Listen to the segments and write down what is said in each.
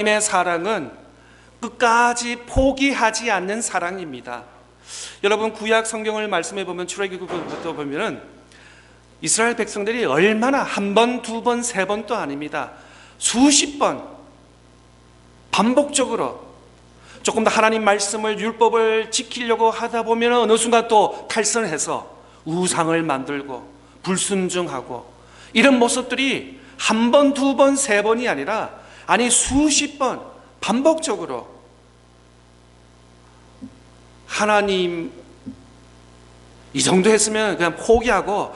하나님의 사랑은 끝까지 포기하지 않는 사랑입니다. 여러분, 구약 성경을 말씀해 보면, 출애굽부터 보면은 이스라엘 백성들이 얼마나 한 번, 두 번, 세 번도 아닙니다. 수십 번 반복적으로 조금 더 하나님 말씀을, 율법을 지키려고 하다 보면 어느 순간 또 탈선해서 우상을 만들고 불순종하고, 이런 모습들이 한 번, 두 번, 세 번이 아니라 수십 번 반복적으로 하나님 이 정도 했으면 그냥 포기하고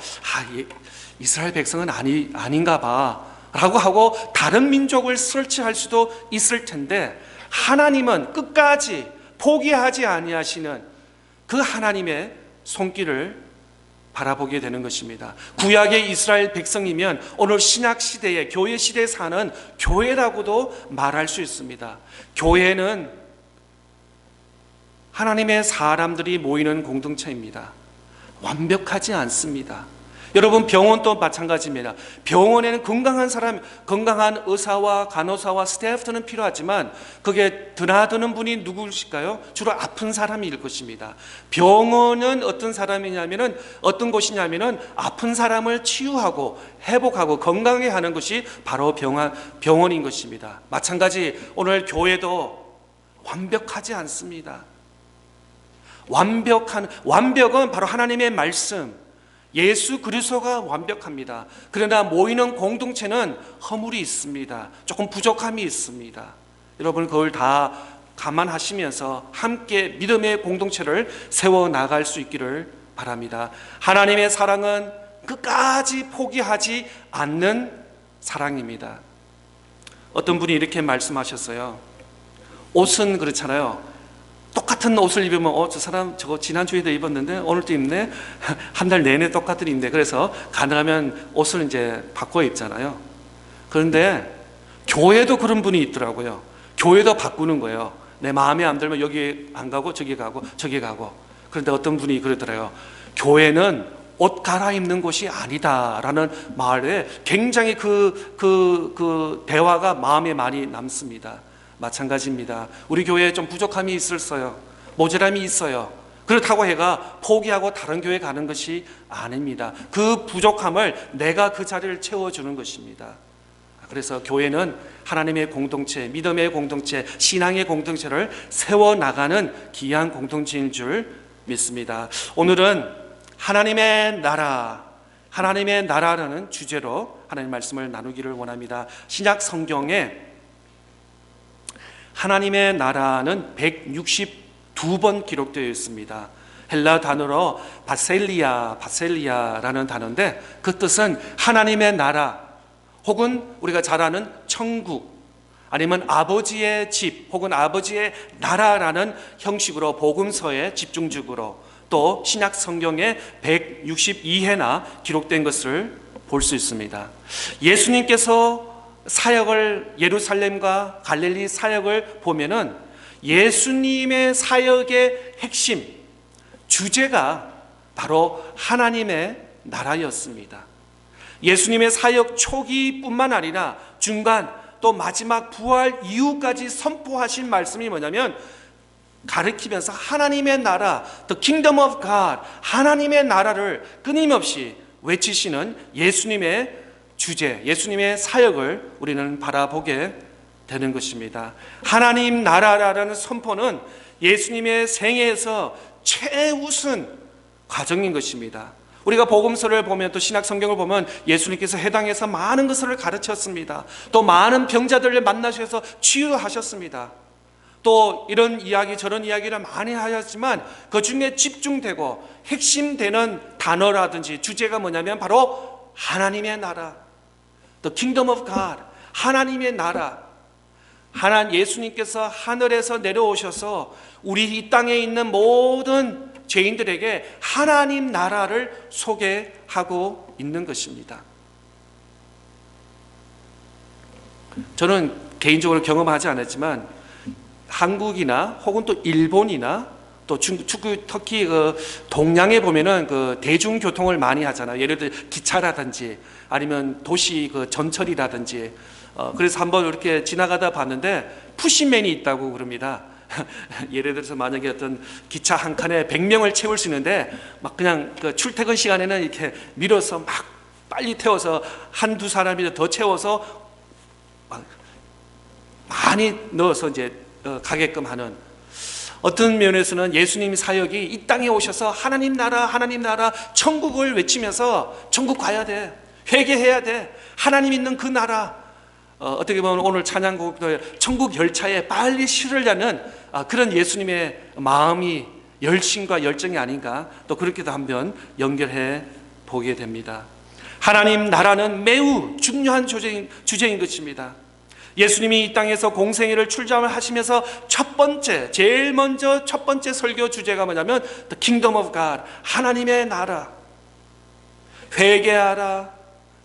이스라엘 백성은 아닌가 봐 라고 하고 다른 민족을 설치할 수도 있을 텐데, 하나님은 끝까지 포기하지 아니하시는 그 하나님의 손길을 바라보게 되는 것입니다. 구약의 이스라엘 백성이면 오늘 신약 시대에, 교회 시대에 사는 교회라고도 말할 수 있습니다. 교회는 하나님의 사람들이 모이는 공동체입니다. 완벽하지 않습니다. 여러분, 병원도 마찬가지입니다. 병원에는 건강한 사람, 건강한 의사와 간호사와 스태프들은 필요하지만 그게 드나드는 분이 누구일까요? 주로 아픈 사람일 것입니다. 병원은 어떤 곳이냐면은 아픈 사람을 치유하고 회복하고 건강하게 하는 것이 바로 병원인 것입니다. 마찬가지 오늘 교회도 완벽하지 않습니다. 완벽은 바로 하나님의 말씀, 예수 그리스도가 완벽합니다. 그러나 모이는 공동체는 허물이 있습니다. 조금 부족함이 있습니다. 여러분, 그걸 다 감안하시면서 함께 믿음의 공동체를 세워나갈 수 있기를 바랍니다. 하나님의 사랑은 끝까지 포기하지 않는 사랑입니다. 어떤 분이 이렇게 말씀하셨어요. 옷은 그렇잖아요. 똑같은 옷을 입으면 저 사람 저거 지난주에도 입었는데 오늘도 입네. 한 달 내내 똑같은 입네. 그래서 가능하면 옷을 이제 바꿔 입잖아요. 그런데 교회도 그런 분이 있더라고요. 교회도 바꾸는 거예요. 내 마음에 안 들면 여기 안 가고 저기 가고 저기 가고. 그런데 어떤 분이 그러더래요. 교회는 옷 갈아입는 곳이 아니다라는 말에 굉장히 그 대화가 마음에 많이 남습니다. 마찬가지입니다. 우리 교회에 좀 부족함이 있었어요. 모자람이 있어요. 그렇다고 해가 포기하고 다른 교회 가는 것이 아닙니다. 그 부족함을 내가 그 자리를 채워주는 것입니다. 그래서 교회는 하나님의 공동체, 믿음의 공동체, 신앙의 공동체를 세워나가는 귀한 공동체인 줄 믿습니다. 오늘은 하나님의 나라라는 주제로 하나님 말씀을 나누기를 원합니다. 신약 성경에 하나님의 나라는 162번 기록되어 있습니다. 헬라 단어로 바셀리아라는 단어인데, 그 뜻은 하나님의 나라, 혹은 우리가 잘 아는 천국, 아니면 아버지의 집, 혹은 아버지의 나라라는 형식으로 복음서에 집중적으로, 또 신약 성경에 162회나 기록된 것을 볼 수 있습니다. 예수님께서 사역을, 예루살렘과 갈릴리 사역을 보면은 예수님의 사역의 핵심, 주제가 바로 하나님의 나라였습니다. 예수님의 사역 초기뿐만 아니라 중간 또 마지막 부활 이후까지 선포하신 말씀이 뭐냐면, 가르치면서 하나님의 나라, The Kingdom of God, 하나님의 나라를 끊임없이 외치시는 예수님의 주제, 예수님의 사역을 우리는 바라보게 되는 것입니다. 하나님 나라라는 선포는 예수님의 생애에서 최우선 과정인 것입니다. 우리가 복음서를 보면, 또 신약 성경을 보면 예수님께서 해당해서 많은 것을 가르쳤습니다. 또 많은 병자들을 만나셔서 치유하셨습니다. 또 이런 이야기 저런 이야기를 많이 하셨지만 그 중에 집중되고 핵심되는 단어라든지 주제가 뭐냐면 바로 하나님의 나라, The Kingdom of God, 하나님의 나라. 예수님께서 하늘에서 내려오셔서 우리 이 땅에 있는 모든 죄인들에게 하나님 나라를 소개하고 있는 것입니다. 저는 개인적으로 경험하지 않았지만 한국이나 혹은 또 일본이나 또 중국, 터키 동양에 보면은 대중교통을 많이 하잖아요. 예를 들어 기차라든지 아니면 도시 전철이라든지 그래서 한번 이렇게 지나가다 봤는데 푸시맨이 있다고 그럽니다. 예를 들어서 만약에 어떤 기차 한 칸에 100명을 채울 수 있는데 막 그냥 그 출퇴근 시간에는 이렇게 밀어서 막 빨리 태워서 한두 사람이 더 채워서 막 많이 넣어서 이제 가게끔 하는, 어떤 면에서는 예수님 사역이 이 땅에 오셔서 하나님 나라 하나님 나라 천국을 외치면서 천국 가야 돼, 회개해야 돼, 하나님 있는 그 나라, 어떻게 보면 오늘 찬양곡도 천국 열차에 빨리 실으려는 그런 예수님의 마음이, 열심과 열정이 아닌가, 또 그렇게도 한번 연결해 보게 됩니다. 하나님 나라는 매우 중요한 주제인 것입니다. 예수님이 이 땅에서 공생애를 출장하시면서 제일 먼저 첫 번째 설교 주제가 뭐냐면 The Kingdom of God, 하나님의 나라, 회개하라,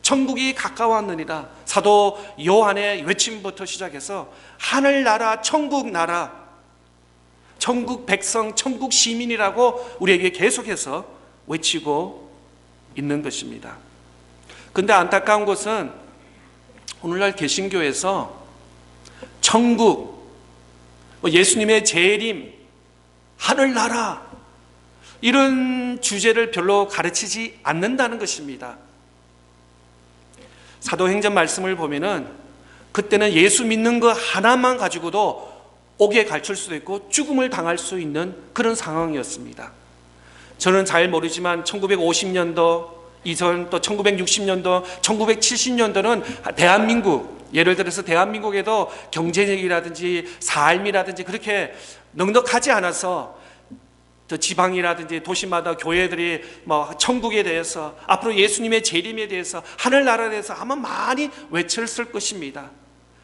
천국이 가까웠느니라. 사도 요한의 외침부터 시작해서 하늘나라, 천국 나라, 천국 백성, 천국 시민이라고 우리에게 계속해서 외치고 있는 것입니다. 근데 안타까운 것은 오늘날 개신교에서 천국, 예수님의 재림, 하늘나라 이런 주제를 별로 가르치지 않는다는 것입니다. 사도행전 말씀을 보면은 그때는 예수 믿는 거 하나만 가지고도 옥에 갇힐 수도 있고 죽음을 당할 수 있는 그런 상황이었습니다. 저는 잘 모르지만 1950년도 이전, 또 1960년도, 1970년도는 대한민국, 예를 들어서 대한민국에도 경제력이라든지 삶이라든지 그렇게 넉넉하지 않아서 또 지방이라든지 도시마다 교회들이 뭐 천국에 대해서, 앞으로 예수님의 재림에 대해서, 하늘나라에 대해서 아마 많이 외쳤을 것입니다.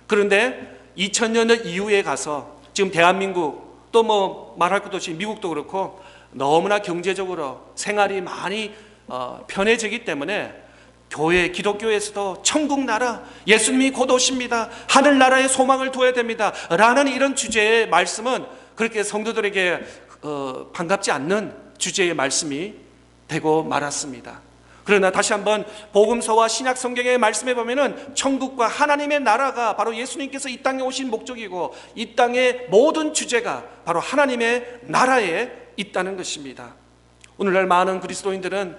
그런데 2000년 이후에 가서 지금 대한민국, 또 뭐 말할 것도 없이 미국도 그렇고 너무나 경제적으로 생활이 많이 편해지기 때문에 교회, 기독교에서도 천국 나라, 예수님이 곧 오십니다, 하늘나라에 소망을 둬야 됩니다 라는 이런 주제의 말씀은 그렇게 성도들에게 반갑지 않는 주제의 말씀이 되고 말았습니다. 그러나 다시 한번 복음서와 신약 성경의 말씀에 보면은 천국과 하나님의 나라가 바로 예수님께서 이 땅에 오신 목적이고, 이 땅의 모든 주제가 바로 하나님의 나라에 있다는 것입니다. 오늘날 많은 그리스도인들은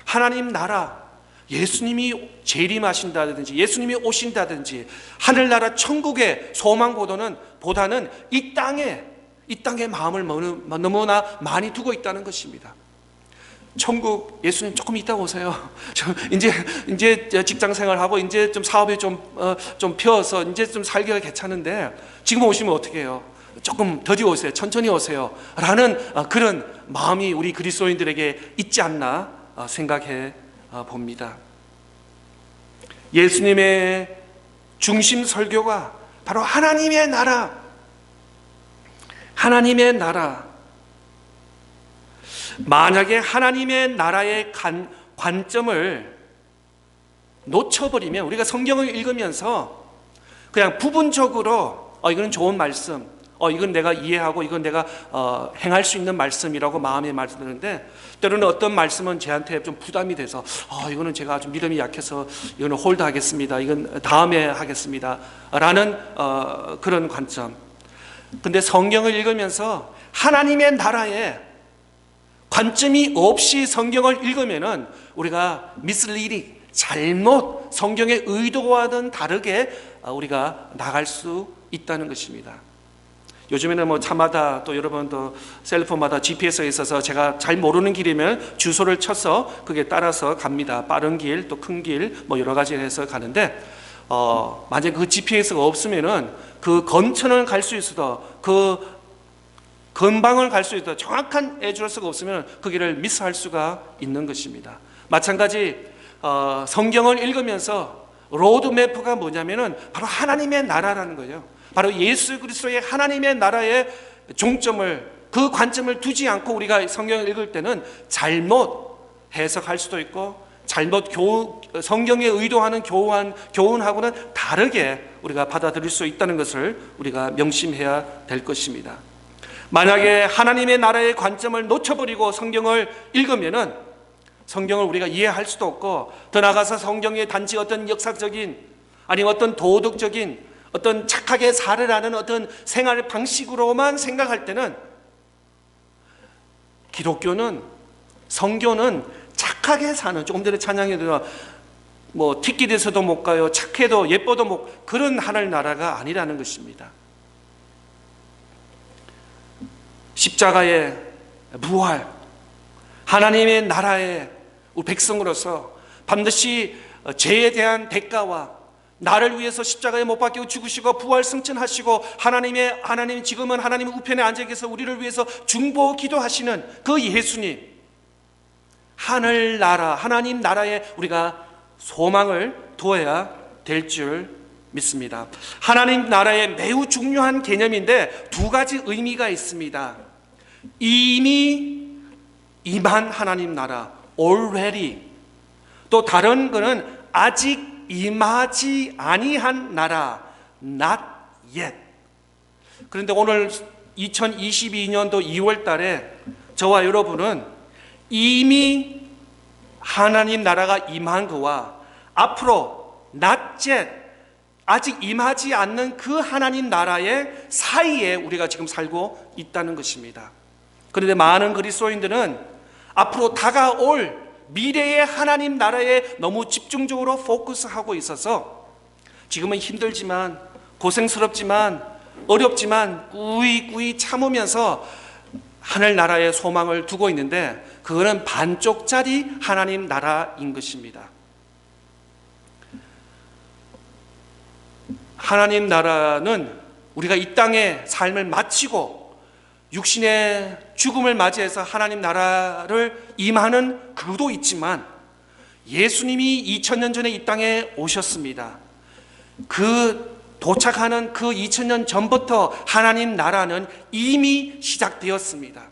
하나님 나라, 예수님이 재림하신다든지 예수님이 오신다든지 하늘나라 천국의 소망보다는 이 땅에 마음을 너무나 많이 두고 있다는 것입니다. 천국, 예수님 조금 이따 오세요. 이제 직장 생활하고 이제 좀 사업에 좀 펴서 이제 좀 살기가 괜찮은데 지금 오시면 어떻게 해요? 조금 더디 오세요, 천천히 오세요 라는 그런 마음이 우리 그리스도인들에게 있지 않나 생각해 봅니다. 예수님의 중심 설교가 바로 하나님의 나라, 하나님의 나라. 만약에 하나님의 나라의 관점을 놓쳐버리면, 우리가 성경을 읽으면서 그냥 부분적으로 이건 좋은 말씀, 이건 내가 이해하고 이건 내가 행할 수 있는 말씀이라고 마음에 말씀드리는데, 때로는 어떤 말씀은 저한테 좀 부담이 돼서 이거는 제가 좀 믿음이 약해서 이거는 홀드하겠습니다, 이건 다음에 하겠습니다 라는 그런 관점. 근데 성경을 읽으면서 하나님의 나라에 관점이 없이 성경을 읽으면은 우리가 misleading, 잘못, 성경의 의도와는 다르게 우리가 나갈 수 있다는 것입니다. 요즘에는 뭐 차마다, 또 여러분도 셀폰마다 GPS가 있어서 제가 잘 모르는 길이면 주소를 쳐서 그게 따라서 갑니다. 빠른 길, 또 큰 길, 뭐 여러 가지 해서 가는데, 만약에 그 GPS가 없으면은 그 근처는 갈 수 있어도 그 근방을 갈 수 있어도 정확한 애드레스가 없으면 그 길을 미스할 수가 있는 것입니다. 마찬가지 성경을 읽으면서 로드맵가 뭐냐면은 바로 하나님의 나라라는 거예요. 바로 예수 그리스도의 하나님의 나라의 종점을, 그 관점을 두지 않고 우리가 성경을 읽을 때는 잘못 해석할 수도 있고, 잘못 성경에 의도하는 교훈하고는 다르게 우리가 받아들일 수 있다는 것을 우리가 명심해야 될 것입니다. 만약에 하나님의 나라의 관점을 놓쳐버리고 성경을 읽으면은 성경을 우리가 이해할 수도 없고, 더 나아가서 성경에 단지 어떤 역사적인 아니면 어떤 도덕적인 어떤 착하게 살으라는 어떤 생활 방식으로만 생각할 때는 기독교는, 성교는 착하게 사는, 조금 전에 찬양에도 뭐 틱깃에서도 못 가요, 착해도 예뻐도 못, 그런 하늘나라가 아니라는 것입니다. 십자가의 부활, 하나님의 나라의 우리 백성으로서 반드시 죄에 대한 대가와 나를 위해서 십자가에 못 박혀 죽으시고 부활 승천하시고 하나님 지금은 하나님의 우편에 앉아 계셔서 우리를 위해서 중보 기도하시는 그 예수님, 하늘나라, 하나님 나라에 우리가 소망을 두어야 될 줄 믿습니다. 하나님 나라의 매우 중요한 개념인데 두 가지 의미가 있습니다. 이미 임한 하나님 나라, already. 또 다른 거는 아직 임하지 아니한 나라, not yet. 그런데 오늘 2022년도 2월 달에 저와 여러분은 이미 하나님 나라가 임한 거와 앞으로 not yet, 아직 임하지 않는 그 하나님 나라의 사이에 우리가 지금 살고 있다는 것입니다. 그런데 많은 그리스도인들은 앞으로 다가올 미래의 하나님 나라에 너무 집중적으로 포커스하고 있어서 지금은 힘들지만, 고생스럽지만, 어렵지만 꾸이꾸이 참으면서 하늘나라에 소망을 두고 있는데 그거는 반쪽짜리 하나님 나라인 것입니다. 하나님 나라는 우리가 이 땅의 삶을 마치고 육신의 죽음을 맞이해서 하나님 나라를 임하는 그도 있지만 예수님이 2000년 전에 이 땅에 오셨습니다. 그 도착하는 그 2000년 전부터 하나님 나라는 이미 시작되었습니다.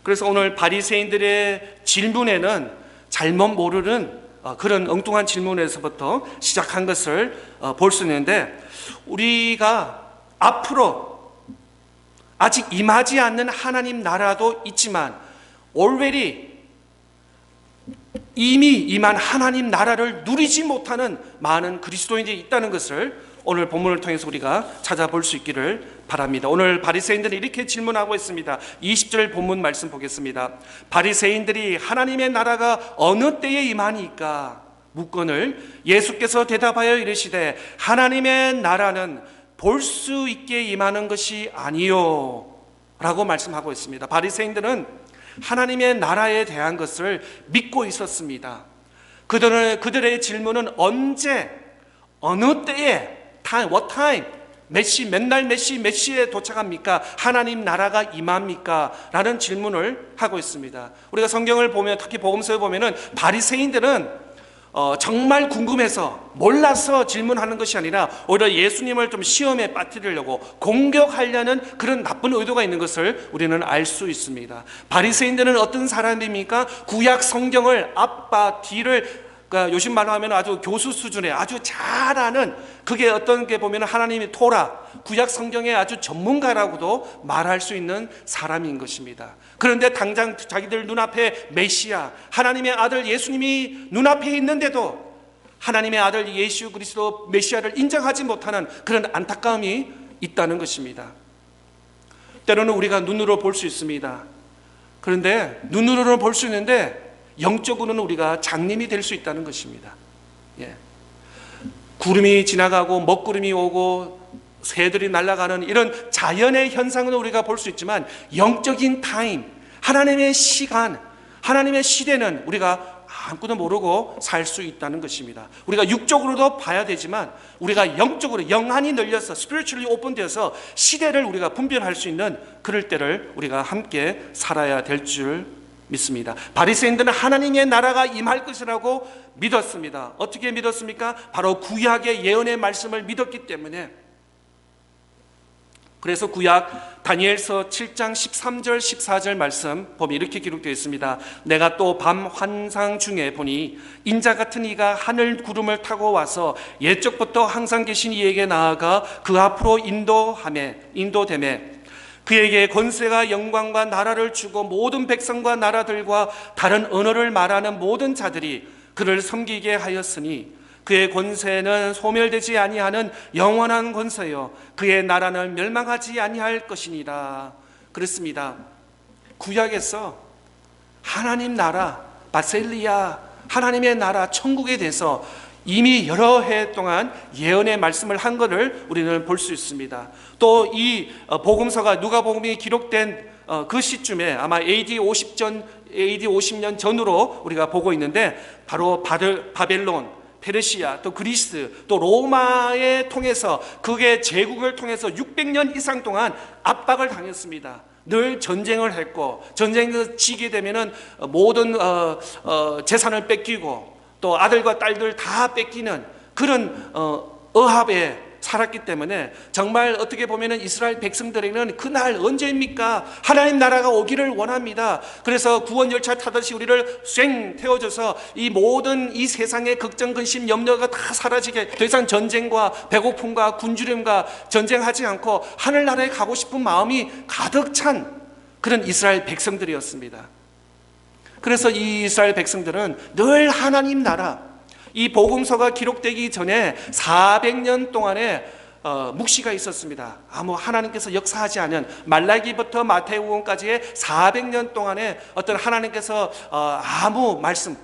그래서 오늘 바리새인들의 질문에는 잘못 모르는 그런 엉뚱한 질문에서부터 시작한 것을 볼 수 있는데, 우리가 앞으로 아직 임하지 않는 하나님 나라도 있지만 already 이미 임한 하나님 나라를 누리지 못하는 많은 그리스도인들이 있다는 것을 오늘 본문을 통해서 우리가 찾아볼 수 있기를 바랍니다. 오늘 바리새인들이 이렇게 질문하고 있습니다. 20절 본문 말씀 보겠습니다. 바리새인들이 하나님의 나라가 어느 때에 임하니까 묻거늘 예수께서 대답하여 이르시되 하나님의 나라는 볼 수 있게 임하는 것이 아니요 라고 말씀하고 있습니다. 바리새인들은 하나님의 나라에 대한 것을 믿고 있었습니다. 그들의 질문은 언제, 어느 때에, what time, 몇 시, 몇 날, 몇 시에 도착합니까? 하나님 나라가 임합니까? 라는 질문을 하고 있습니다. 우리가 성경을 보면, 특히 복음서에 보면은 바리새인들은 정말 궁금해서 몰라서 질문하는 것이 아니라 오히려 예수님을 좀 시험에 빠뜨리려고 공격하려는 그런 나쁜 의도가 있는 것을 우리는 알 수 있습니다. 바리새인들은 어떤 사람입니까? 구약 성경을 앞과 뒤를, 그러니까 요즘 말로 하면 아주 교수 수준의 아주 잘 아는, 그게 어떤 게 보면 하나님의 토라, 구약 성경의 아주 전문가라고도 말할 수 있는 사람인 것입니다. 그런데 당장 자기들 눈앞에 메시아, 하나님의 아들 예수님이 눈앞에 있는데도 하나님의 아들 예수 그리스도 메시아를 인정하지 못하는 그런 안타까움이 있다는 것입니다. 때로는 우리가 눈으로 볼 수 있습니다. 그런데 눈으로는 볼 수 있는데 영적으로는 우리가 장님이 될 수 있다는 것입니다. 예. 구름이 지나가고 먹구름이 오고 새들이 날아가는 이런 자연의 현상은 우리가 볼 수 있지만 영적인 타임, 하나님의 시간, 하나님의 시대는 우리가 아무것도 모르고 살 수 있다는 것입니다. 우리가 육적으로도 봐야 되지만 우리가 영적으로, 영안이 열려서 spiritually open되어서 시대를 우리가 분별할 수 있는 그럴 때를 우리가 함께 살아야 될 줄 믿습니다. 바리새인들은 하나님의 나라가 임할 것이라고 믿었습니다. 어떻게 믿었습니까? 바로 구약의 예언의 말씀을 믿었기 때문에. 그래서 구약 다니엘서 7장 13절 14절 말씀 보면 이렇게 기록되어 있습니다. 내가 또 밤 환상 중에 보니 인자 같은 이가 하늘 구름을 타고 와서 옛적부터 항상 계신 이에게 나아가 그 앞으로 인도되매 그에게 권세가 영광과 나라를 주고 모든 백성과 나라들과 다른 언어를 말하는 모든 자들이 그를 섬기게 하였으니 그의 권세는 소멸되지 아니하는 영원한 권세요 그의 나라는 멸망하지 아니할 것이니라. 그렇습니다. 구약에서 하나님 나라, 바셀리아, 하나님의 나라, 천국에 대해서 이미 여러 해 동안 예언의 말씀을 한 것을 우리는 볼 수 있습니다. 또 이 복음서가 누가복음이 기록된 그 시점에 아마 AD 50년 전으로 우리가 보고 있는데, 바로 바벨론, 페르시아, 또 그리스, 또 로마에 통해서, 그게 제국을 통해서 600년 이상 동안 압박을 당했습니다. 늘 전쟁을 했고, 전쟁을 지게 되면은 모든 재산을 뺏기고, 또 아들과 딸들 다 뺏기는 그런 억압에 살았기 때문에, 정말 어떻게 보면은 이스라엘 백성들에게는 그날 언제입니까? 하나님 나라가 오기를 원합니다. 그래서 구원 열차 타듯이 우리를 쐐 태워줘서 이 모든 이 세상의 걱정, 근심, 염려가 다 사라지게, 더 이상 전쟁과 배고픔과 굶주림과 전쟁하지 않고 하늘나라에 가고 싶은 마음이 가득 찬 그런 이스라엘 백성들이었습니다. 그래서 이 이스라엘 백성들은 늘 하나님 나라, 이 복음서가 기록되기 전에 400년 동안의 묵시가 있었습니다. 아무 하나님께서 역사하지 않은, 말라기부터 마태복음까지의 400년 동안의 어떤 하나님께서 아무 말씀,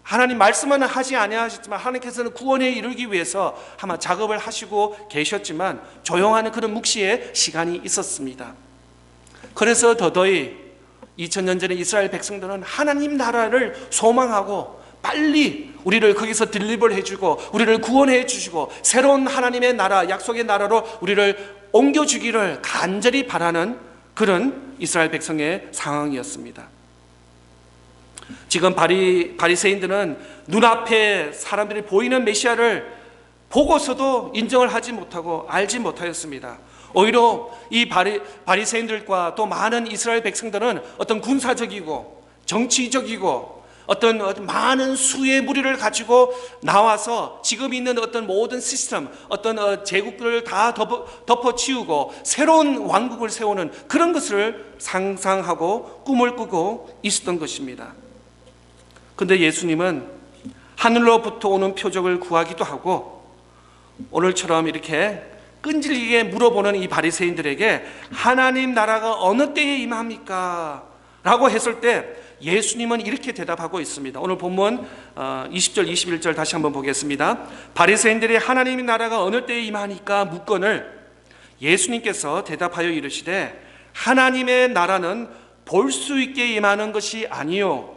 하나님 말씀은 하지 아니하셨지만 하나님께서는 구원에 이르기 위해서 아마 작업을 하시고 계셨지만 조용한 그런 묵시의 시간이 있었습니다. 그래서 더더이 2000년 전에 이스라엘 백성들은 하나님 나라를 소망하고 빨리 우리를 거기서 딜리버를 해주고 우리를 구원해 주시고 새로운 하나님의 나라, 약속의 나라로 우리를 옮겨주기를 간절히 바라는 그런 이스라엘 백성의 상황이었습니다. 지금 바리새인들은 눈앞에 사람들이 보이는 메시아를 보고서도 인정을 하지 못하고 알지 못하였습니다. 오히려 이 바리새인들과 또 많은 이스라엘 백성들은 어떤 군사적이고 정치적이고 어떤 많은 수의 무리를 가지고 나와서 지금 있는 어떤 모든 시스템, 어떤 제국들을 다 덮어치우고 새로운 왕국을 세우는 그런 것을 상상하고 꿈을 꾸고 있었던 것입니다. 그런데 예수님은 하늘로부터 오는 표적을 구하기도 하고, 오늘처럼 이렇게 끈질기게 물어보는 이 바리새인들에게 하나님 나라가 어느 때에 임합니까? 라고 했을 때 예수님은 이렇게 대답하고 있습니다. 오늘 본문 20절 21절 다시 한번 보겠습니다. 바리새인들이 하나님의 나라가 어느 때에 임하니까 묻거늘 예수님께서 대답하여 이르시되 하나님의 나라는 볼 수 있게 임하는 것이 아니요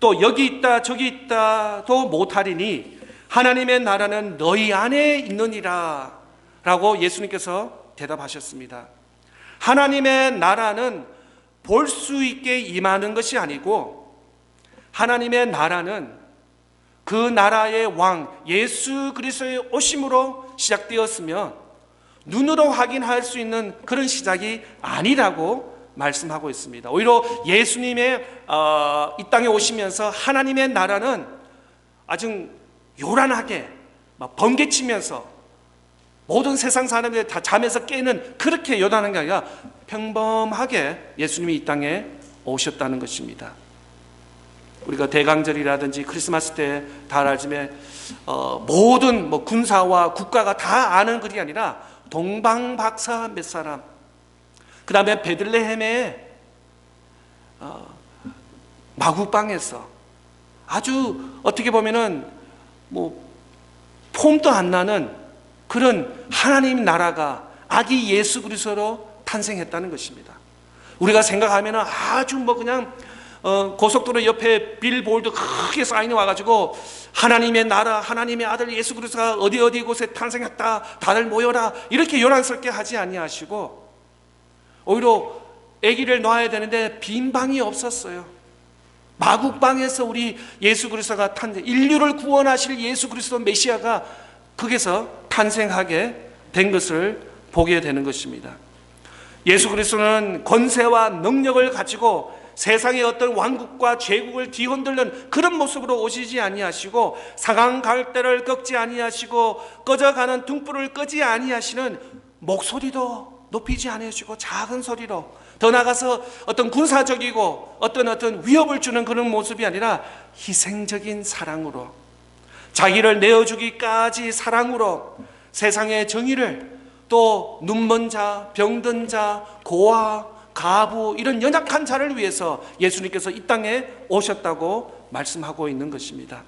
또 여기 있다 저기 있다도 못하리니 하나님의 나라는 너희 안에 있느니라 라고 예수님께서 대답하셨습니다. 하나님의 나라는 볼 수 있게 임하는 것이 아니고, 하나님의 나라는 그 나라의 왕 예수 그리스도의 오심으로 시작되었으며 눈으로 확인할 수 있는 그런 시작이 아니라고 말씀하고 있습니다. 오히려 예수님의 이 땅에 오시면서 하나님의 나라는 아주 요란하게 막 번개치면서 모든 세상 사람들이 다 잠에서 깨는 그렇게 요란한 게 아니라 평범하게 예수님이 이 땅에 오셨다는 것입니다. 우리가 대강절이라든지 크리스마스 때 다 알지만 모든 군사와 국가가 다 아는 글이 아니라 동방박사 몇 사람, 그 다음에 베들레헴의 마구방에서 아주 어떻게 보면은 폼도 안 나는 그런 하나님 나라가 아기 예수 그리스도로 탄생했다는 것입니다. 우리가 생각하면 아주 그냥 고속도로 옆에 빌보드 크게 사인이 와가지고 하나님의 나라, 하나님의 아들 예수 그리스도가 어디 곳에 탄생했다, 다들 모여라, 이렇게 요란스럽게 하지 아니하시고 오히려 아기를 낳아야 되는데 빈 방이 없었어요. 마국방에서 우리 예수 그리스도가 인류를 구원하실 예수 그리스도 메시아가 거기서 탄생하게 된 것을 보게 되는 것입니다. 예수 그리스도는 권세와 능력을 가지고 세상의 어떤 왕국과 제국을 뒤흔들는 그런 모습으로 오시지 아니하시고, 상한 갈대를 꺾지 아니하시고 꺼져가는 등불을 끄지 아니하시는, 목소리도 높이지 아니하시고 작은 소리로, 더 나아가서 어떤 군사적이고 어떤 위협을 주는 그런 모습이 아니라 희생적인 사랑으로 자기를 내어주기까지 사랑으로 세상의 정의를, 또 눈먼 자, 병든 자, 고아, 가부, 이런 연약한 자를 위해서 예수님께서 이 땅에 오셨다고 말씀하고 있는 것입니다.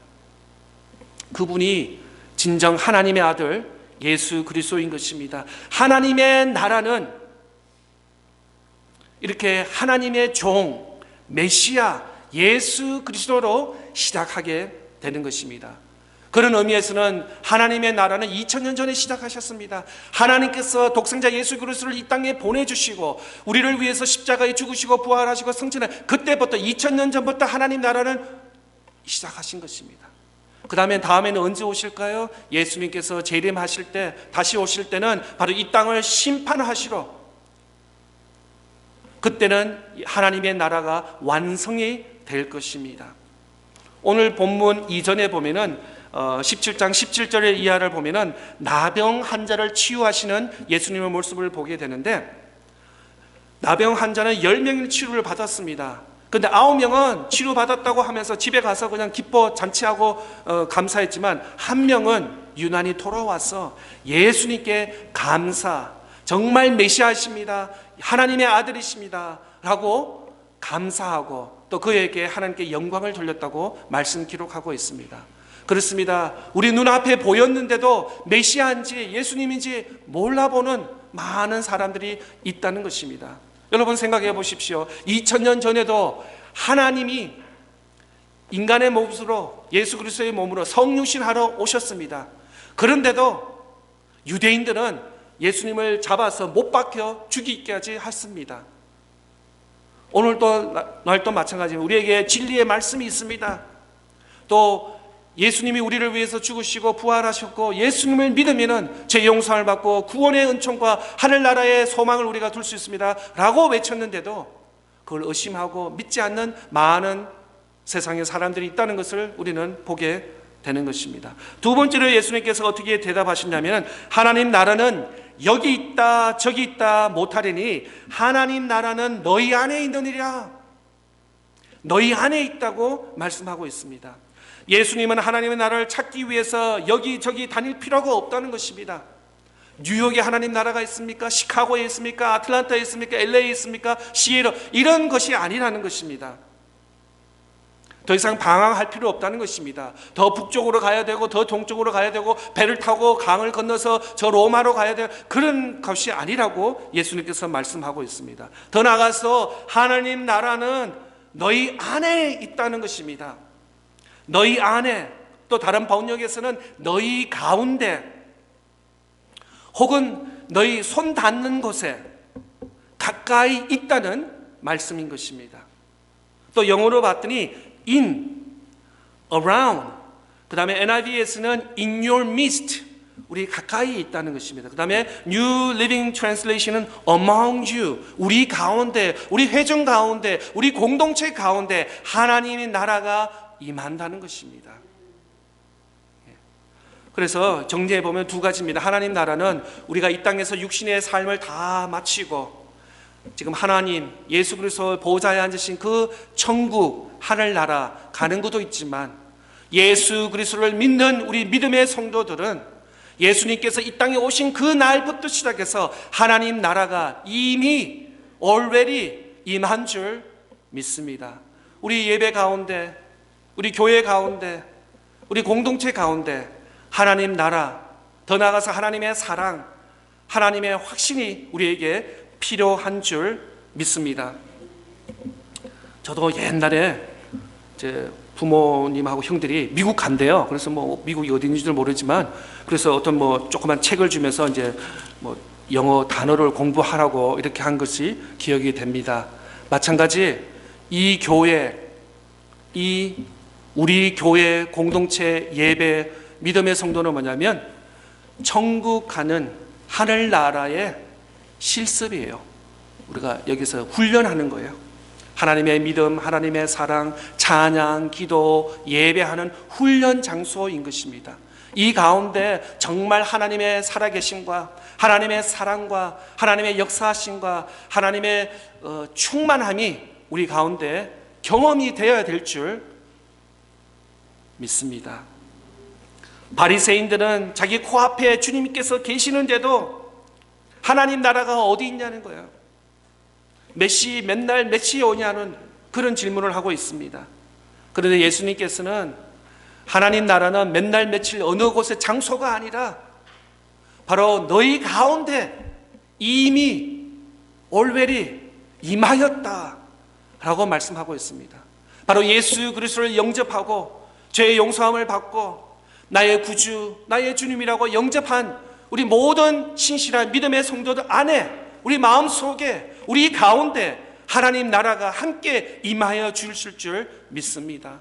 그분이 진정 하나님의 아들 예수 그리스도인 것입니다. 하나님의 나라는 이렇게 하나님의 종 메시아 예수 그리스도로 시작하게 되는 것입니다. 그런 의미에서는 하나님의 나라는 2000년 전에 시작하셨습니다. 하나님께서 독생자 예수 그리스도를 이 땅에 보내주시고 우리를 위해서 십자가에 죽으시고 부활하시고 승천한 그때부터 2000년 전부터 하나님 나라는 시작하신 것입니다. 그 다음에는 언제 오실까요? 예수님께서 재림하실 때, 다시 오실 때는 바로 이 땅을 심판하시러, 그때는 하나님의 나라가 완성이 될 것입니다. 오늘 본문 이전에 보면은 17장 17절의 이하를 보면은 나병 환자를 치유하시는 예수님의 모습을 보게 되는데, 나병 환자는 10명의 치료를 받았습니다. 근데 9명은 치료받았다고 하면서 집에 가서 그냥 기뻐 잔치하고 감사했지만, 한 명은 유난히 돌아와서 예수님께 감사, 정말 메시아이십니다, 하나님의 아들이십니다 라고 감사하고 또 그에게 하나님께 영광을 돌렸다고 말씀 기록하고 있습니다. 그렇습니다. 우리 눈앞에 보였는데도 메시아인지 예수님인지 몰라보는 많은 사람들이 있다는 것입니다. 여러분 생각해 보십시오. 2000년 전에도 하나님이 인간의 몸으로, 예수 그리스도의 몸으로 성육신하러 오셨습니다. 그런데도 유대인들은 예수님을 잡아서 못 박혀 죽이기까지 했습니다. 오늘도 날도 마찬가지입니다. 우리에게 진리의 말씀이 있습니다. 또 예수님이 우리를 위해서 죽으시고 부활하셨고 예수님을 믿으면 죄 용서를 받고 구원의 은총과 하늘나라의 소망을 우리가 둘 수 있습니다 라고 외쳤는데도 그걸 의심하고 믿지 않는 많은 세상의 사람들이 있다는 것을 우리는 보게 되는 것입니다. 두 번째로 예수님께서 어떻게 대답하셨냐면, 하나님 나라는 여기 있다 저기 있다 못하리니 하나님 나라는 너희 안에 있느니라. 너희 안에 있다고 말씀하고 있습니다. 예수님은 하나님의 나라를 찾기 위해서 여기저기 다닐 필요가 없다는 것입니다. 뉴욕에 하나님 나라가 있습니까? 시카고에 있습니까? 아틀란타에 있습니까? LA에 있습니까? 시애틀, 이런 것이 아니라는 것입니다. 더 이상 방황할 필요 없다는 것입니다. 더 북쪽으로 가야 되고 더 동쪽으로 가야 되고 배를 타고 강을 건너서 저 로마로 가야 되고 그런 것이 아니라고 예수님께서 말씀하고 있습니다. 더 나아가서 하나님 나라는 너희 안에 있다는 것입니다. 너희 안에, 또 다른 번역에서는 너희 가운데, 혹은 너희 손 닿는 곳에 가까이 있다는 말씀인 것입니다. 또 영어로 봤더니 in, around, 그 다음에 NIV에서는 in your midst, 우리 가까이 있다는 것입니다. 그 다음에 New Living Translation은 among you, 우리 가운데, 우리 회중 가운데, 우리 공동체 가운데 하나님의 나라가 임한다는 것입니다. 그래서 정리해 보면 두 가지입니다. 하나님 나라는 우리가 이 땅에서 육신의 삶을 다 마치고 지금 하나님 예수 그리스도 보좌에 앉으신 그 천국 하늘나라 가는 것도 있지만, 예수 그리스도를 믿는 우리 믿음의 성도들은 예수님께서 이 땅에 오신 그 날부터 시작해서 하나님 나라가 이미 already 임한 줄 믿습니다. 우리 예배 가운데, 우리 교회 가운데, 우리 공동체 가운데 하나님 나라, 더 나아가서 하나님의 사랑, 하나님의 확신이 우리에게 필요한 줄 믿습니다. 저도 옛날에 제 부모님하고 형들이 미국 간대요. 그래서 뭐 미국이 어딘지도 모르지만, 그래서 어떤 뭐 조그만 책을 주면서 이제 뭐 영어 단어를 공부하라고 이렇게 한 것이 기억이 됩니다. 마찬가지 이 교회, 우리 교회 공동체 예배 믿음의 성도는 뭐냐면 천국 가는 하늘나라의 실습이에요. 우리가 여기서 훈련하는 거예요. 하나님의 믿음, 하나님의 사랑, 찬양, 기도, 예배하는 훈련 장소인 것입니다. 이 가운데 정말 하나님의 살아계심과 하나님의 사랑과 하나님의 역사하심과 하나님의 충만함이 우리 가운데 경험이 되어야 될 줄 믿습니다. 바리새인들은 자기 코앞에 주님께서 계시는데도 하나님 나라가 어디 있냐는 거예요. 맨날 몇 시에 오냐는 그런 질문을 하고 있습니다. 그런데 예수님께서는 하나님 나라는 맨날 며칠 어느 곳의 장소가 아니라 바로 너희 가운데 이미 올레리 임하였다 라고 말씀하고 있습니다. 바로 예수 그리스도를 영접하고 죄의 용서함을 받고 나의 구주, 나의 주님이라고 영접한 우리 모든 신실한 믿음의 성도들 안에, 우리 마음속에, 우리 가운데 하나님 나라가 함께 임하여 주실 줄 믿습니다.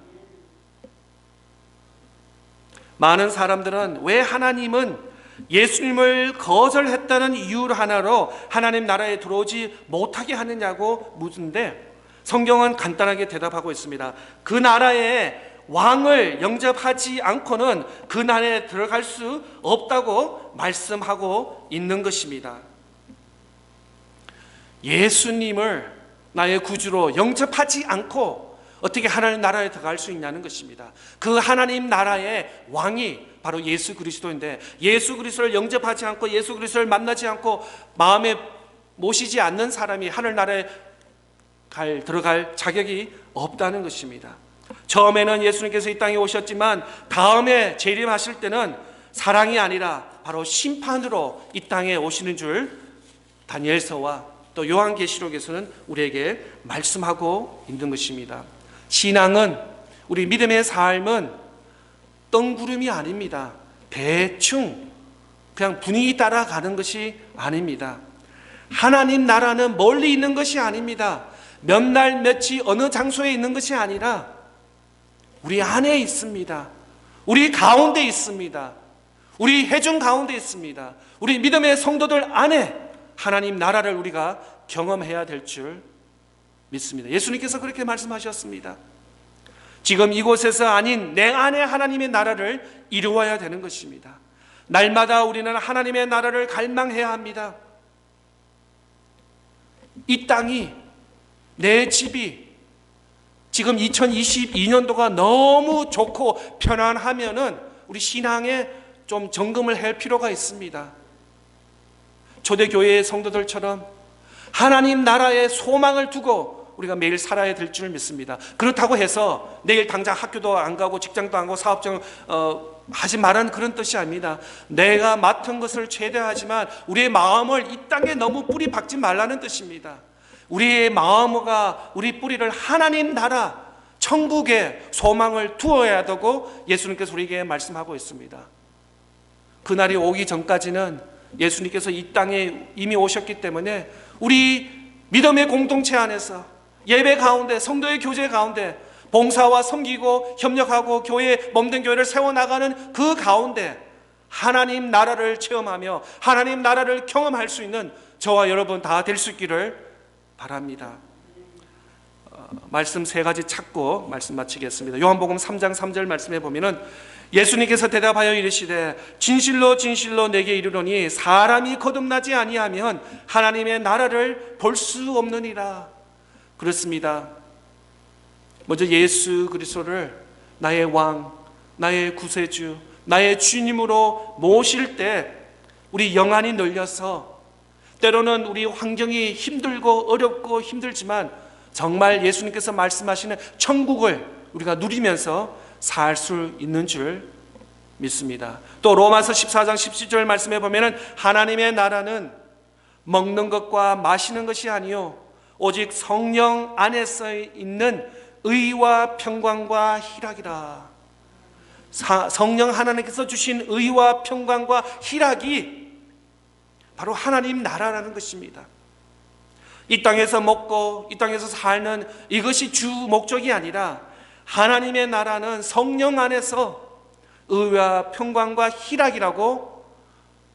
많은 사람들은 왜 하나님은 예수님을 거절했다는 이유 하나로 하나님 나라에 들어오지 못하게 하느냐고 묻는데, 성경은 간단하게 대답하고 있습니다. 그 나라에 왕을 영접하지 않고는 그 나라에 들어갈 수 없다고 말씀하고 있는 것입니다. 예수님을 나의 구주로 영접하지 않고 어떻게 하나님 나라에 들어갈 수 있냐는 것입니다. 그 하나님 나라의 왕이 바로 예수 그리스도인데, 예수 그리스도를 영접하지 않고 예수 그리스도를 만나지 않고 마음에 모시지 않는 사람이 하늘 나라에 들어갈 자격이 없다는 것입니다. 처음에는 예수님께서 이 땅에 오셨지만 다음에 재림하실 때는 사랑이 아니라 바로 심판으로 이 땅에 오시는 줄 다니엘서와 또 요한계시록에서는 우리에게 말씀하고 있는 것입니다. 신앙은, 우리 믿음의 삶은 뜬구름이 아닙니다. 대충 그냥 분위기 따라가는 것이 아닙니다. 하나님 나라는 멀리 있는 것이 아닙니다. 몇 날 며칠 어느 장소에 있는 것이 아니라 우리 안에 있습니다. 우리 가운데 있습니다. 우리 회중 가운데 있습니다. 우리 믿음의 성도들 안에 하나님 나라를 우리가 경험해야 될 줄 믿습니다. 예수님께서 그렇게 말씀하셨습니다. 지금 이곳에서 아닌 내 안에 하나님의 나라를 이루어야 되는 것입니다. 날마다 우리는 하나님의 나라를 갈망해야 합니다. 이 땅이, 내 집이 지금 2022년도가 너무 좋고 편안하면은 우리 신앙에 좀 점검을 할 필요가 있습니다. 초대교회의 성도들처럼 하나님 나라의 소망을 두고 우리가 매일 살아야 될 줄 믿습니다. 그렇다고 해서 내일 당장 학교도 안 가고 직장도 안 가고 사업장 하지 말라는 그런 뜻이 아닙니다. 내가 맡은 것을 최대하지만 우리의 마음을 이 땅에 너무 뿌리 박지 말라는 뜻입니다. 우리의 마음과 우리 뿌리를 하나님 나라 천국에 소망을 두어야 되고 예수님께서 우리에게 말씀하고 있습니다. 그날이 오기 전까지는 예수님께서 이 땅에 이미 오셨기 때문에 우리 믿음의 공동체 안에서 예배 가운데, 성도의 교제 가운데 봉사와 섬기고 협력하고 교회, 몸된 교회를 세워나가는 그 가운데 하나님 나라를 체험하며 하나님 나라를 경험할 수 있는 저와 여러분 다 될 수 있기를 바랍니다. 말씀 세 가지 찾고 말씀 마치겠습니다. 요한복음 3장 3절 말씀에 보면은 예수님께서 대답하여 이르시되 진실로 진실로 내게 이르노니 사람이 거듭나지 아니하면 하나님의 나라를 볼 수 없느니라. 그렇습니다. 먼저 예수 그리스도를 나의 왕, 나의 구세주, 나의 주님으로 모실 때 우리 영안이 열려서 때로는 우리 환경이 힘들고 어렵고 힘들지만 정말 예수님께서 말씀하시는 천국을 우리가 누리면서 살 수 있는 줄 믿습니다. 또 로마서 14장 17절 말씀에 보면은 하나님의 나라는 먹는 것과 마시는 것이 아니요 오직 성령 안에서 있는 의와 평강과 희락이라. 성령 하나님께서 주신 의와 평강과 희락이 바로 하나님 나라라는 것입니다. 이 땅에서 먹고 이 땅에서 사는 이것이 주 목적이 아니라 하나님의 나라는 성령 안에서 의와 평강과 희락이라고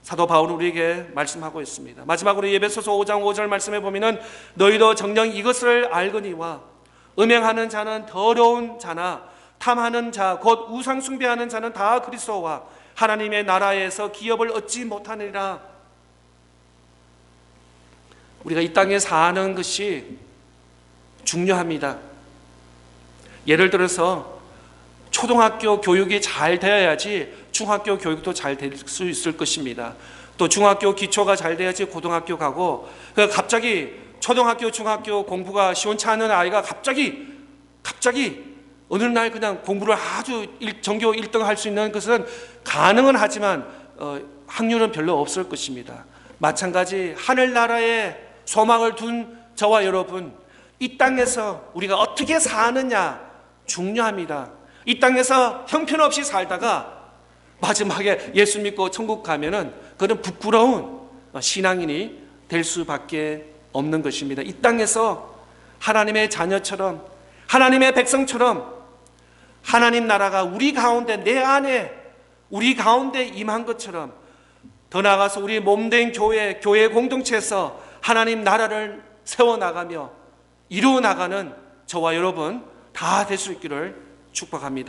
사도 바울은 우리에게 말씀하고 있습니다. 마지막으로 에베소서 5장 5절 말씀에 보면은 너희도 정녕 이것을 알거니와 음행하는 자는 더러운 자나 탐하는 자 곧 우상 숭배하는 자는 다 그리스도와 하나님의 나라에서 기업을 얻지 못하느니라. 우리가 이 땅에 사는 것이 중요합니다. 예를 들어서 초등학교 교육이 잘 되어야지 중학교 교육도 잘 될 수 있을 것입니다. 또 중학교 기초가 잘 돼야지 고등학교 가고, 갑자기 초등학교, 중학교 공부가 시원치 않은 아이가 갑자기 어느 날 그냥 공부를 아주 전교 1등 할 수 있는 것은 가능은 하지만 확률은 별로 없을 것입니다. 마찬가지 하늘나라에 소망을 둔 저와 여러분, 이 땅에서 우리가 어떻게 사느냐 중요합니다. 이 땅에서 형편없이 살다가 마지막에 예수 믿고 천국 가면은 그는 부끄러운 신앙인이 될 수밖에 없는 것입니다. 이 땅에서 하나님의 자녀처럼, 하나님의 백성처럼 하나님 나라가 우리 가운데, 내 안에 우리 가운데 임한 것처럼, 더 나아가서 우리 몸된 교회 공동체에서 하나님 나라를 세워나가며 이루어나가는 저와 여러분 다 될 수 있기를 축복합니다.